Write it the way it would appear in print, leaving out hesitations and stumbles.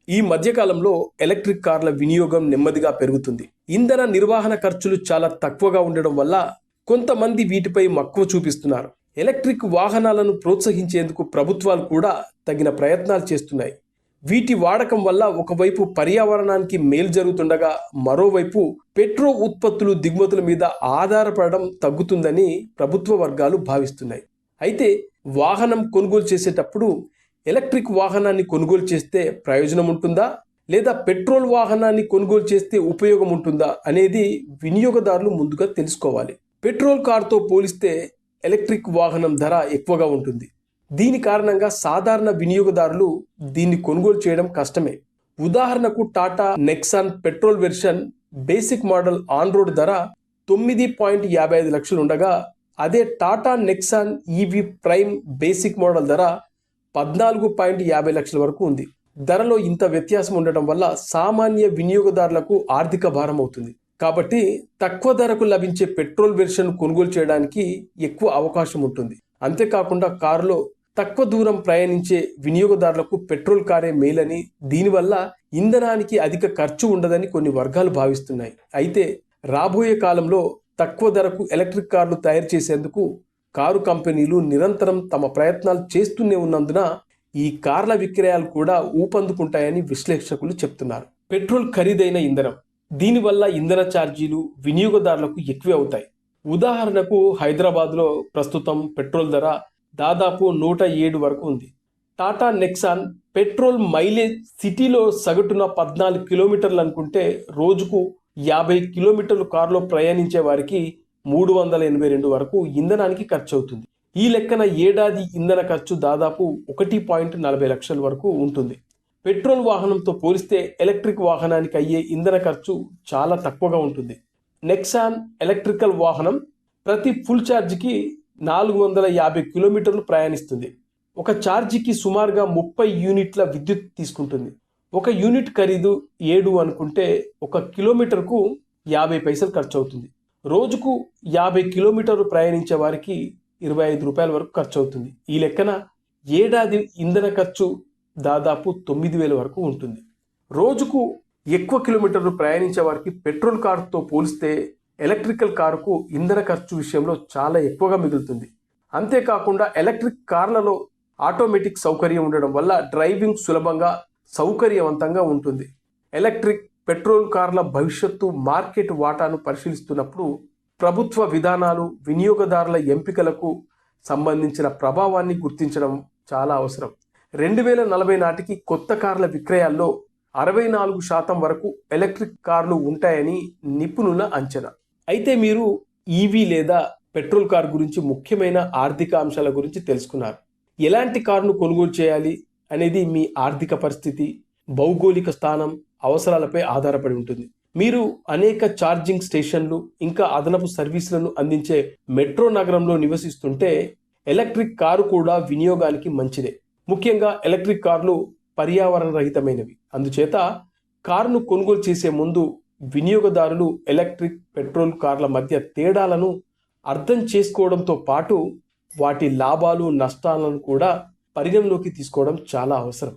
ఈ మధ్యకాలంలో ఎలక్ట్రిక్ కార్ల వినియోగం నెమ్మదిగా పెరుగుతుంది. ఇంధన నిర్వహణ ఖర్చులు చాలా తక్కువగా ఉండడం వల్ల కొంతమంది వీటిపై మక్కువ చూపిస్తున్నారు. ఎలక్ట్రిక్ వాహనాలను ప్రోత్సహించేందుకు ప్రభుత్వాలు కూడా తగిన ప్రయత్నాలు చేస్తున్నాయి. వీటి వాడకం వల్ల ఒకవైపు పర్యావరణానికి మేలు జరుగుతుండగా మరోవైపు పెట్రోల్ ఉత్పత్తులు దిగుమతుల మీద ఆధారపడడం తగ్గుతుందని ప్రభుత్వ వర్గాలు భావిస్తున్నాయి. అయితే వాహనం కొనుగోలు చేసేటప్పుడు ఎలక్ట్రిక్ వాహనాన్ని కొనుగోలు చేస్తే ప్రయోజనం ఉంటుందా, లేదా పెట్రోల్ వాహనాన్ని కొనుగోలు చేస్తే ఉపయోగం ఉంటుందా అనేది వినియోగదారులు ముందుగా తెలుసుకోవాలి. పెట్రోల్ కారుతో పోలిస్తే ఎలక్ట్రిక్ వాహనం ధర ఎక్కువగా ఉంటుంది. దీని కారణంగా సాధారణ వినియోగదారులు దీన్ని కొనుగోలు చేయడం కష్టమే. ఉదాహరణకు Tata Nexon petrol version basic model on road ధర 9.55 లక్షలు ఉండగా, అదే Tata Nexon EV prime basic model ధర 14.50 లక్షల వరకు ఉంది. ధరలో ఇంత వ్యత్యాసం ఉండటం వల్ల సామాన్య వినియోగదారులకు ఆర్థిక భారం అవుతుంది. కాబట్టి తక్కువ ధరకు లభించే పెట్రోల్ వెర్షన్ కొనుగోలు చేయడానికి ఎక్కువ అవకాశం ఉంటుంది. అంతేకాకుండా కారులో తక్కువ దూరం ప్రయాణించే వినియోగదారులకు పెట్రోల్ కారే మేలని, దీనివల్ల ఇంధనానికి అధిక ఖర్చు ఉండదని కొన్ని వర్గాలు భావిస్తున్నాయి. అయితే రాబోయే కాలంలో తక్కువ ధరకు ఎలక్ట్రిక్ కార్లు తయారు చేసేందుకు కారు కంపెనీలు నిరంతరం తమ ప్రయత్నాలు చేస్తూనే ఉన్నందున ఈ కార్ల విక్రయాలు కూడా ఊపందుకుంటాయని విశ్లేషకులు చెప్తున్నారు. పెట్రోల్ ఖరీదైన ఇంధనం, దీనివల్ల ఇంధన ఛార్జీలు వినియోగదారులకు ఎక్కువ అవుతాయి. ఉదాహరణకు హైదరాబాద్లో ప్రస్తుతం పెట్రోల్ ధర దాదాపు 107 వరకు ఉంది. టాటా నెక్సాన్ పెట్రోల్ మైలేజ్ సిటీలో సగటున 14 కిలోమీటర్లు అనుకుంటే రోజుకు 50 కిలోమీటర్లు కారులో ప్రయాణించే వారికి 382 వరకు ఇంధనానికి ఖర్చు అవుతుంది. ఈ లెక్కన ఏడాది ఇంధన ఖర్చు దాదాపు 1.40 లక్షల వరకు ఉంటుంది. పెట్రోల్ వాహనంతో పోలిస్తే ఎలక్ట్రిక్ వాహనానికి అయ్యే ఇంధన ఖర్చు చాలా తక్కువగా ఉంటుంది. నెక్సాన్ ఎలక్ట్రికల్ వాహనం ప్రతి ఫుల్ ఛార్జ్కి 450 కిలోమీటర్లు ప్రయాణిస్తుంది. ఒక ఛార్జీకి సుమారుగా 30 యూనిట్ల విద్యుత్ తీసుకుంటుంది. ఒక యూనిట్ ఖరీదు 7 అనుకుంటే 1 కిలోమీటర్కు 50 పైసలు ఖర్చు అవుతుంది. రోజుకు 50 కిలోమీటర్లు ప్రయాణించే వారికి 25 రూపాయల వరకు ఖర్చు అవుతుంది. ఈ లెక్కన ఏడాది ఇంధన ఖర్చు దాదాపు 9,000 వరకు ఉంటుంది. రోజుకు ఎక్కువ కిలోమీటర్లు ప్రయాణించే వారికి పెట్రోల్ కారుతో పోలిస్తే ఎలక్ట్రికల్ కారుకు ఇంధన ఖర్చు విషయంలో చాలా ఎక్కువగా మిగులుతుంది. అంతేకాకుండా ఎలక్ట్రిక్ కార్లలో ఆటోమేటిక్ సౌకర్యం ఉండడం వల్ల డ్రైవింగ్ సులభంగా సౌకర్యవంతంగా ఉంటుంది. ఎలక్ట్రిక్ పెట్రోల్ కార్ల భవిష్యత్తు మార్కెట్ వాటాను పరిశీలిస్తున్నప్పుడు ప్రభుత్వ విధానాలు, వినియోగదారుల ఎంపికలకు సంబంధించిన ప్రభావాన్ని గుర్తించడం చాలా అవసరం. 2040 నాటికి కొత్త కార్ల విక్రయాల్లో 64% వరకు ఎలక్ట్రిక్ కార్లు ఉంటాయని నిపుణుల అంచనా. అయితే మీరు ఈవీ లేదా పెట్రోల్ కార్ గురించి ముఖ్యమైన ఆర్థిక అంశాల గురించి తెలుసుకున్నారు. ఎలాంటి కారును కొనుగోలు చేయాలి అనేది మీ ఆర్థిక పరిస్థితి, భౌగోళిక స్థానం, అవసరాలపై ఆధారపడి ఉంటుంది. మీరు అనేక ఛార్జింగ్ స్టేషన్లు ఇంకా అదనపు సర్వీసులను అందించే మెట్రో నగరంలో నివసిస్తుంటే ఎలక్ట్రిక్ కారు కూడా వినియోగానికి మంచిదే. ముఖ్యంగా ఎలక్ట్రిక్ కార్లు పర్యావరణ రహితమైనవి. అందుచేత కారును కొనుగోలు చేసే ముందు వినియోగదారులు ఎలక్ట్రిక్, పెట్రోల్ కార్ల మధ్య తేడాలను అర్థం చేసుకోవడంతో పాటు వాటి లాభాలు, నష్టాలను కూడా పరిగణలోకి తీసుకోవడం చాలా అవసరం.